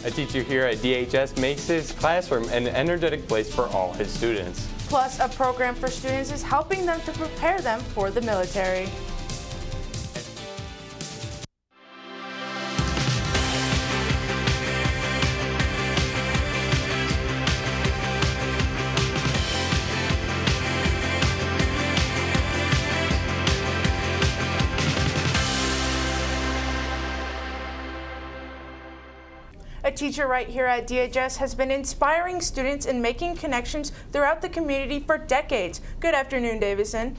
A teacher here at DHS makes his classroom an energetic place for all his students. Plus, a program for students is helping them to prepare them for the military. A teacher right here at DHS has been inspiring students and making connections throughout the community for decades. Good afternoon, Davison.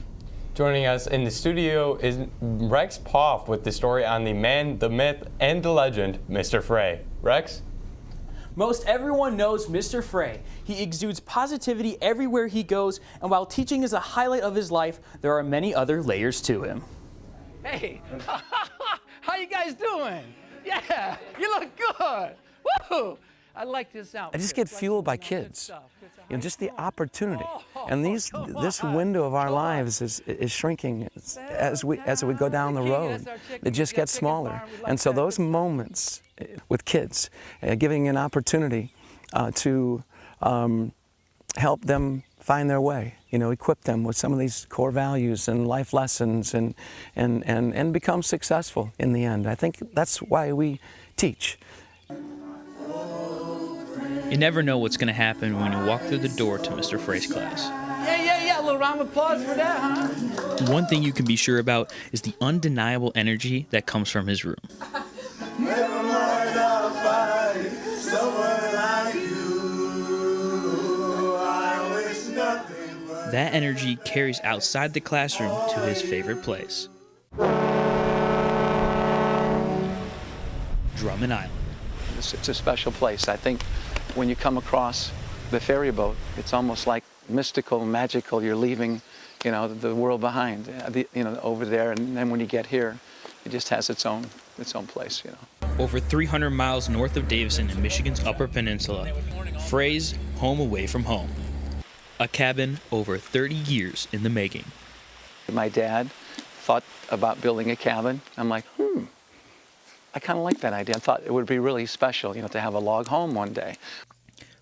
Joining us in the studio is Rex Poff with the story on the man, the myth, and the legend, Mr. Frey. Rex? Most everyone knows Mr. Frey. He exudes positivity everywhere he goes, and while teaching is a highlight of his life, there are many other layers to him. Hey, how you guys doing? Yeah, you look good. Woo! I like this out. I just get fueled by kids. You know, just the opportunity. And this window of our lives is shrinking as we go down the road. It just gets smaller. And so those moments with kids, giving an opportunity to help them find their way, you know, equip them with some of these core values and life lessons and become successful in the end. I think that's why we teach. You never know what's going to happen when you walk through the door to Mr. Frey's class. Yeah, a little round of applause for that, huh? One thing you can be sure about is the undeniable energy that comes from his room. Never mind, I'll find someone like you. I wish nothing but That energy carries outside the classroom to his favorite place, Drummond Island. It's a special place. I think when you come across the ferry boat, it's almost like mystical, magical. You're leaving, you know, the world behind, you know, over there, and then when you get here, it just has its own place, you know. Over 300 miles north of Davison in Michigan's Upper Peninsula, Frey's home away from home. A cabin over 30 years in the making. My dad thought about building a cabin. I'm like, I kind of like that idea. I thought it would be really special, you know, to have a log home one day.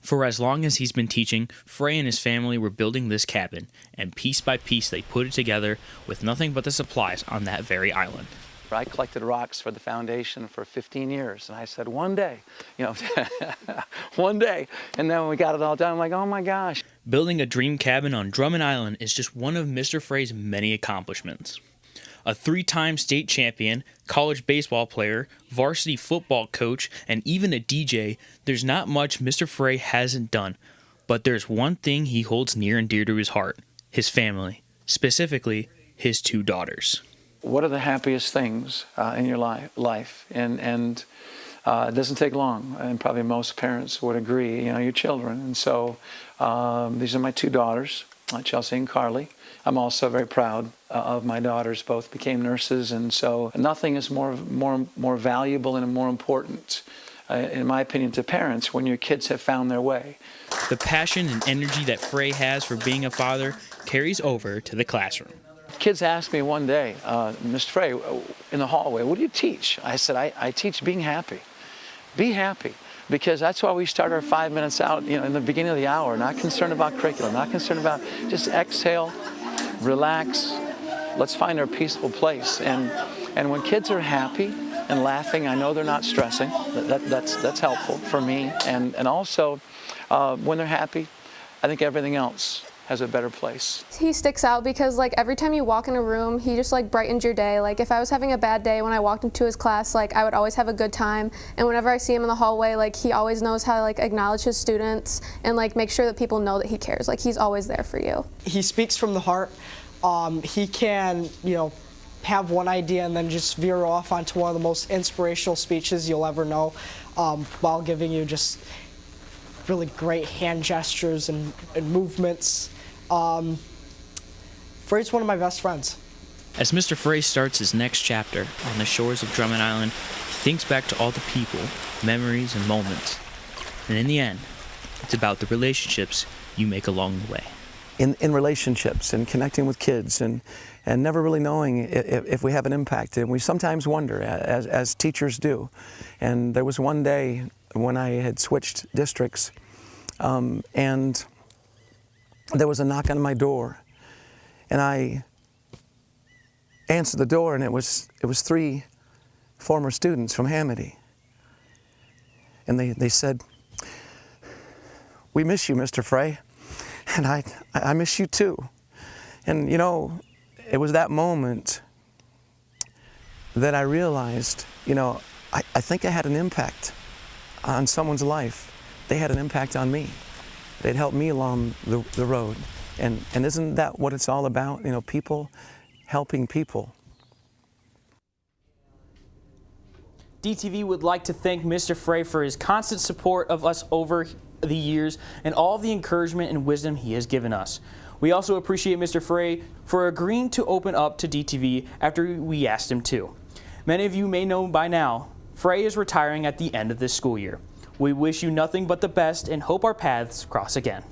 For as long as he's been teaching, Frey and his family were building this cabin, and piece by piece they put it together with nothing but the supplies on that very island. I collected rocks for the foundation for 15 years, and I said, one day, you know, one day. And then when we got it all done, I'm like, oh my gosh. Building a dream cabin on Drummond Island is just one of Mr. Frey's many accomplishments. A 3-time state champion, college baseball player, varsity football coach, and even a DJ, there's not much Mr. Frey hasn't done. But there's one thing he holds near and dear to his heart: his family, specifically his 2 daughters. What are the happiest things in your life? And it doesn't take long, and probably most parents would agree, you know, your children. And so these are my 2 daughters, Chelsea and Carly. I'm also very proud of my daughters. Both became nurses, and so nothing is more valuable and more important, in my opinion, to parents when your kids have found their way. The passion and energy that Frey has for being a father carries over to the classroom. Kids asked me one day, Mr. Frey, in the hallway, what do you teach? I said, I teach being happy. Be happy. Because that's why we start our 5 minutes out, you know, in the beginning of the hour, not concerned about curriculum, not concerned about, just exhale, relax, let's find our peaceful place. And when kids are happy and laughing, I know they're not stressing. That's helpful for me. And also, when they're happy, I think everything else has a better place. He sticks out because like every time you walk in a room, he just like brightens your day. Like if I was having a bad day, when I walked into his class, like I would always have a good time. And whenever I see him in the hallway, like he always knows how to like acknowledge his students and like make sure that people know that he cares. Like he's always there for you. He speaks from the heart. He can, you know, have one idea and then just veer off onto one of the most inspirational speeches you'll ever know, while giving you just really great hand gestures and movements. Frey's one of my best friends. As Mr. Frey starts his next chapter on the shores of Drummond Island, he thinks back to all the people, memories, and moments. And in the end, it's about the relationships you make along the way. In relationships and connecting with kids and never really knowing if we have an impact. And we sometimes wonder, as teachers do. And there was one day when I had switched districts, and there was a knock on my door, and I answered the door, and it was 3 former students from Hamity, and they said, "We miss you, Mr. Frey," and I miss you too. And you know, it was that moment that I realized, you know, I think I had an impact on someone's life. They had an impact on me. They'd helped me along the road. And isn't that what it's all about? You know, people helping people. DTV would like to thank Mr. Frey for his constant support of us over the years and all of the encouragement and wisdom he has given us. We also appreciate Mr. Frey for agreeing to open up to DTV after we asked him to. Many of you may know by now, Frey is retiring at the end of this school year. We wish you nothing but the best and hope our paths cross again.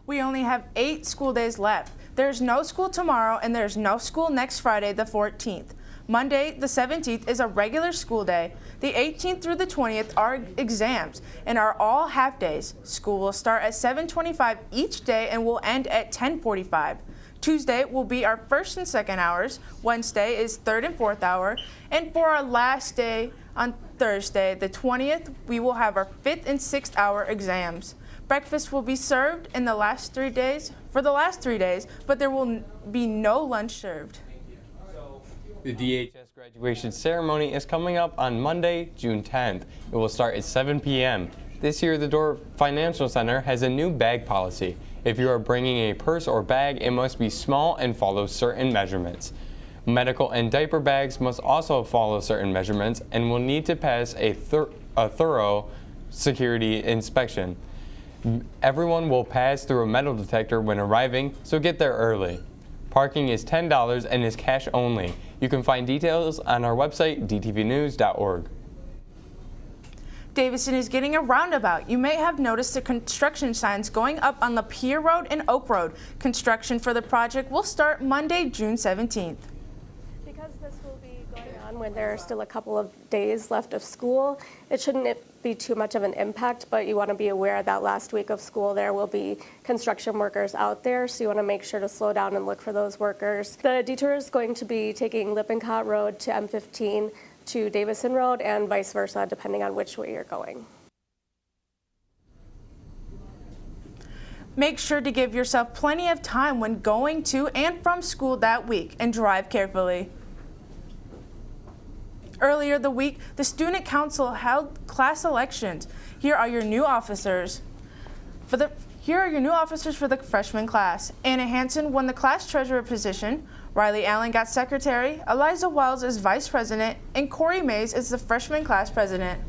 We only have 8 school days left. There's no school tomorrow and there's no school next Friday, the 14th. Monday, the 17th, is a regular school day. The 18th through the 20th are exams and are all half days. School will start at 7:25 each day and will end at 10:45. Tuesday will be our first and second hours. Wednesday is third and fourth hour. And for our last day on Thursday, the 20th, we will have our fifth and sixth hour exams. Breakfast will be served in the last 3 days, but there will be no lunch served. The DHS graduation ceremony is coming up on Monday, June 10th. It will start at 7 p.m. This year, the Door Financial Center has a new bag policy. If you are bringing a purse or bag, it must be small and follow certain measurements. Medical and diaper bags must also follow certain measurements and will need to pass a thorough security inspection. Everyone will pass through a metal detector when arriving, so get there early. Parking is $10 and is cash only. You can find details on our website, dtvnews.org. Davison is getting a roundabout. You may have noticed the construction signs going up on Lapeer Road and Oak Road. Construction for the project will start Monday, June 17th. Because this will be going on when there are still a couple of days left of school, it shouldn't be too much of an impact, but you want to be aware that last week of school there will be construction workers out there, so you want to make sure to slow down and look for those workers. The detour is going to be taking Lippincott Road to M15 to Davison Road and vice versa, depending on which way you're going. Make sure to give yourself plenty of time when going to and from school that week and drive carefully. Earlier the week, the Student Council held class elections. Here are your new officers for the freshman class. Anna Hansen won the class treasurer position. Riley Allen got secretary. Eliza Wells is vice president, and Corey Mays is the freshman class president.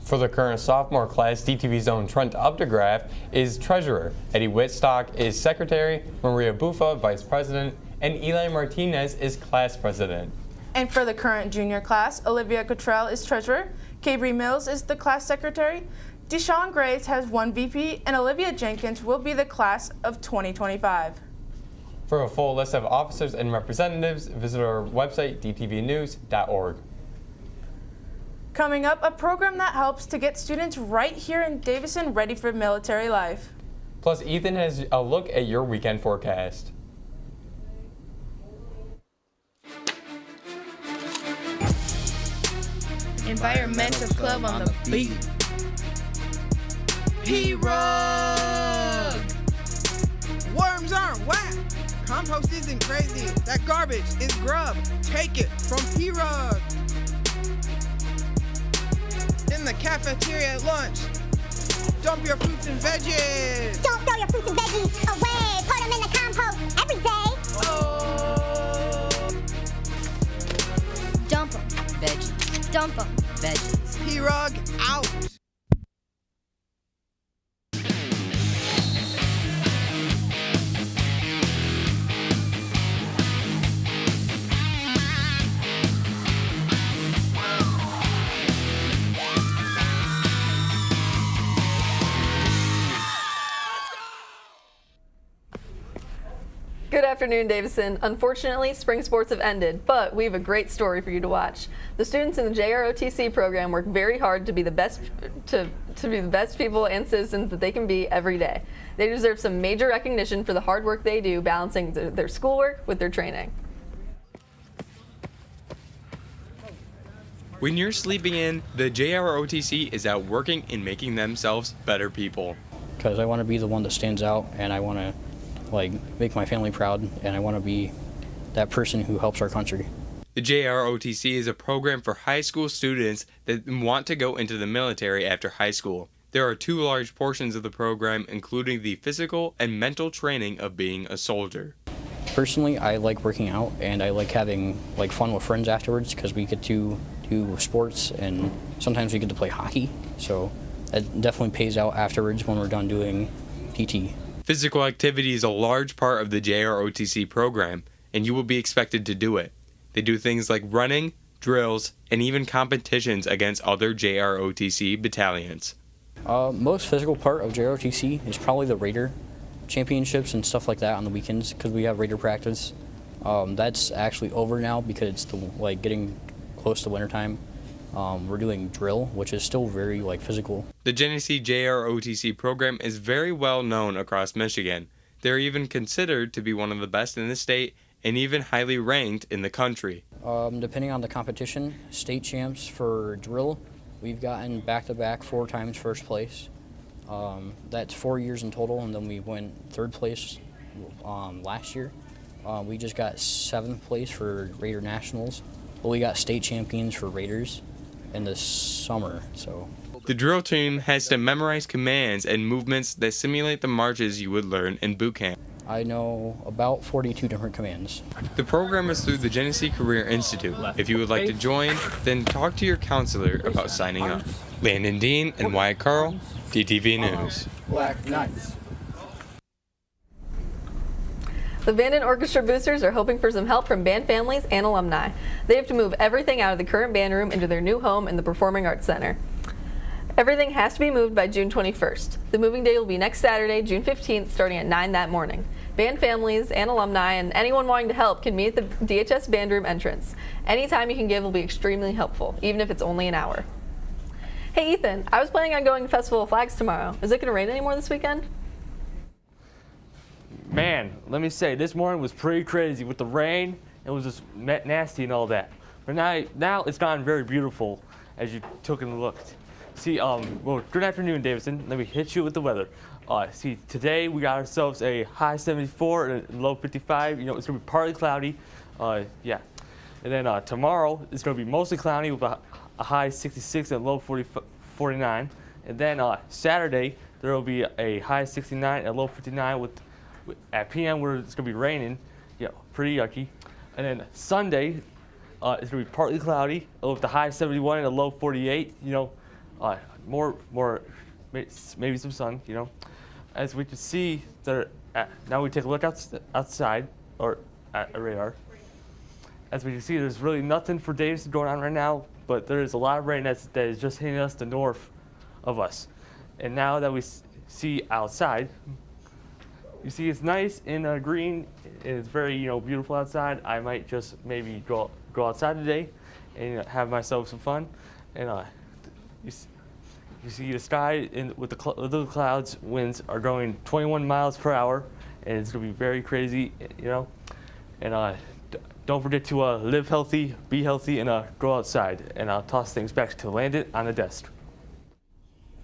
For the current sophomore class, DTV's own Trent Updegraff is treasurer. Eddie Whitstock is secretary. Maria Buffa, vice president, and Eli Martinez is class president. And for the current junior class, Olivia Cottrell is treasurer, Cabry Mills is the class secretary, Deshaun Graves has 1 VP, and Olivia Jenkins will be the class of 2025. For a full list of officers and representatives, visit our website, dtvnews.org. Coming up, a program that helps to get students right here in Davison ready for military life. Plus, Ethan has a look at your weekend forecast. Environmental club on the beat. P-Rug! Worms aren't whack. Compost isn't crazy. That garbage is grub. Take it from P-Rug. In the cafeteria at lunch, dump your fruits and veggies. Don't throw your fruits and veggies away. Put them in the compost every day. Oh. Dump them, veggies. Dump them, veggies. P-Rug out. Good afternoon, Davison. Unfortunately, spring sports have ended, but we have a great story for you to watch. The students in the JROTC program work very hard to be the best be the best people and citizens that they can be every day. They deserve some major recognition for the hard work they do balancing their schoolwork with their training. When you're sleeping in, the JROTC is out working and making themselves better people. Because I want to be the one that stands out, and I want to make my family proud, and I want to be that person who helps our country. The JROTC is a program for high school students that want to go into the military after high school. There are two large portions of the program, including the physical and mental training of being a soldier. Personally, I like working out, and I like having fun with friends afterwards because we get to do sports, and sometimes we get to play hockey. So that definitely pays out afterwards when we're done doing PT. Physical activity is a large part of the JROTC program, and you will be expected to do it. They do things like running, drills, and even competitions against other JROTC battalions. Most physical part of JROTC is probably the Raider championships and stuff like that on the weekends because we have Raider practice. That's actually over now because it's getting close to wintertime. We're doing drill, which is still very physical. The Genesee JROTC program is very well known across Michigan. They're even considered to be one of the best in the state and even highly ranked in the country. Depending on the competition, state champs for drill, we've gotten back-to-back 4 times first place. That's 4 years in total, and then we went 3rd place last year. We just got 7th place for Raider Nationals, but we got state champions for Raiders in the summer. So the drill team has to memorize commands and movements that simulate the marches you would learn in boot camp. I know about 42 different commands. The program is through the Genesee Career Institute. If you would like to join, then talk to your counselor about signing up. Landon Dean and Wyatt Carl, DTV News. Black Knights. The Vanden Orchestra Boosters are hoping for some help from band families and alumni. They have to move everything out of the current band room into their new home in the Performing Arts Center. Everything has to be moved by June 21st. The moving day will be next Saturday, June 15th, starting at 9 that morning. Band families and alumni and anyone wanting to help can meet at the DHS band room entrance. Any time you can give will be extremely helpful, even if it's only an hour. Hey Ethan, I was planning on going to Festival of Flags tomorrow. Is it going to rain anymore this weekend? Man, let me say, this morning was pretty crazy with the rain. It was just nasty and all that. But now it's gotten very beautiful as you took a look. See, well, good afternoon, Davidson. Let me hit you with the weather. See, today we got ourselves a high 74 and a low 55. You know, it's gonna be partly cloudy. Yeah. And then tomorrow it's gonna be mostly cloudy with a high 66 and a low 49. And then Saturday there will be a high 69 and a low 59 with at PM where it's gonna be raining. Yeah, pretty yucky. And then Sunday it's gonna be partly cloudy with the high 71 and a low 48. You know. More, maybe some sun, you know. As we can see, now we take a look outside, or at a radar. As we can see, there's really nothing for days going on right now, but there is a lot of rain that is just hitting us the north of us. And now that we see outside, you see it's nice and green, and it's very, beautiful outside. I might just maybe go outside today and have myself some fun. And you see the sky with the little clouds, winds are going 21 miles per hour, and it's going to be very crazy, you know. And don't forget to live healthy, be healthy, and go outside. And I'll toss things back to Landon on the desk.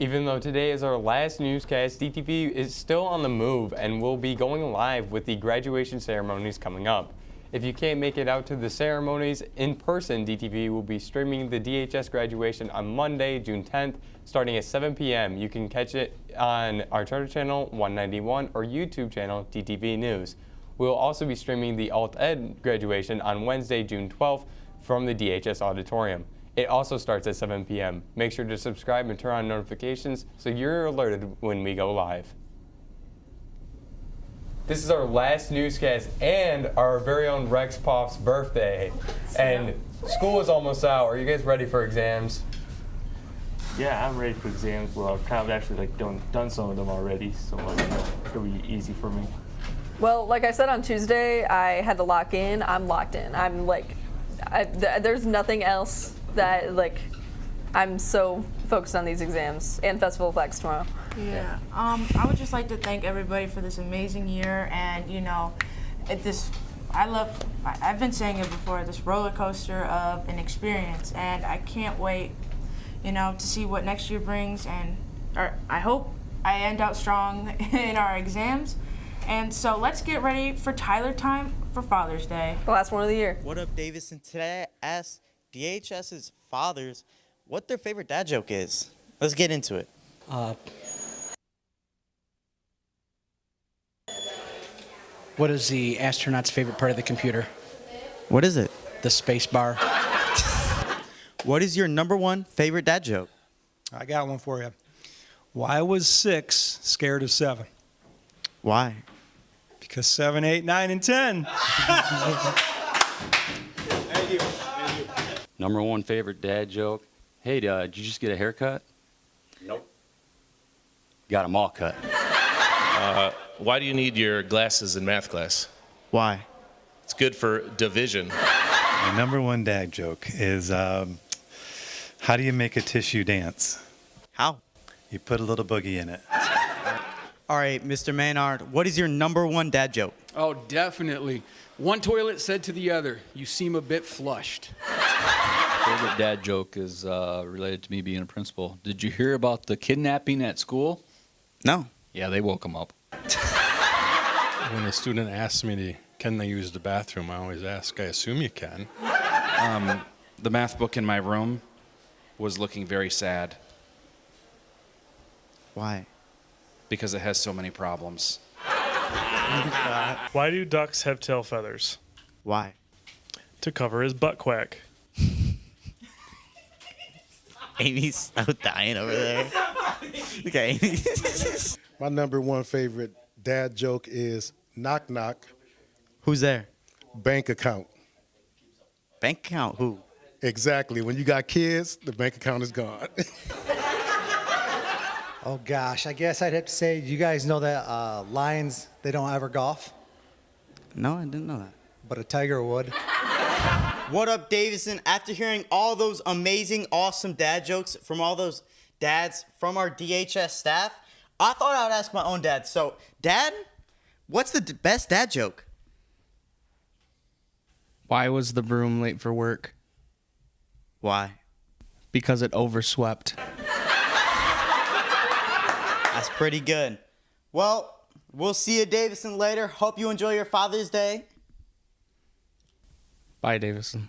Even though today is our last newscast, DTV is still on the move and will be going live with the graduation ceremonies coming up. If you can't make it out to the ceremonies in person, DTV will be streaming the DHS graduation on Monday, June 10th, starting at 7 p.m. You can catch it on our Charter Channel 191 or YouTube channel DTV News. We'll also be streaming the Alt Ed graduation on Wednesday, June 12th from the DHS auditorium. It also starts at 7 p.m. Make sure to subscribe and turn on notifications so you're alerted when we go live. This is our last newscast and our very own Rex Poff's birthday. And school is almost out. Are you guys ready for exams? Yeah, I'm ready for exams. Well, I've kind of actually done some of them already, so it's gonna be easy for me. Well, like I said on Tuesday, I had to lock in. I'm locked in. I'm like, there's nothing else that, like, I'm so focused on these exams and Festival of Flags tomorrow. Yeah. I would just like to thank everybody for this amazing year, and I've been saying it before, this roller coaster of an experience, and I can't wait, to see what next year brings, or I hope I end out strong in our exams. And so let's get ready for Tyler time for Father's Day. The last one of the year. What up, Davidson? Today I asked DHS's fathers what their favorite dad joke is. Let's get into it. What is the astronaut's favorite part of the computer? What is it? The space bar. What is your #1 favorite dad joke? I got one for you. Why was 6 scared of 7? Why? Because 7, 8, 9, and 10. Thank you. #1 favorite dad joke. Hey, did you just get a haircut? Nope. Got them all cut. Why do you need your glasses in math class? Why? It's good for division. My #1 dad joke is, how do you make a tissue dance? How? You put a little boogie in it. All right, Mr. Maynard, what is your #1 dad joke? Oh, definitely. One toilet said to the other, "You seem a bit flushed." Favorite dad joke is related to me being a principal. Did you hear about the kidnapping at school? No. Yeah, they woke him up. When a student asks me, can they use the bathroom, I always ask, I assume you can. The math book in my room was looking very sad. Why? Because it has so many problems. Why do ducks have tail feathers? Why? To cover his butt quack. Amy's so dying over there. Okay. My #1 favorite dad joke is knock knock. Who's there? Bank account. Bank account? Who? Exactly. When you got kids, the bank account is gone. Oh gosh, I guess I'd have to say, you guys know that lions, they don't ever golf? No, I didn't know that. But a tiger would. What up, Davidson? After hearing all those amazing, awesome dad jokes from all those dads from our DHS staff, I thought I would ask my own dad. So, Dad, what's the best dad joke? Why was the broom late for work? Why? Because it overswept. That's pretty good. Well, we'll see you, Davidson, later. Hope you enjoy your Father's Day. Bye, Davison.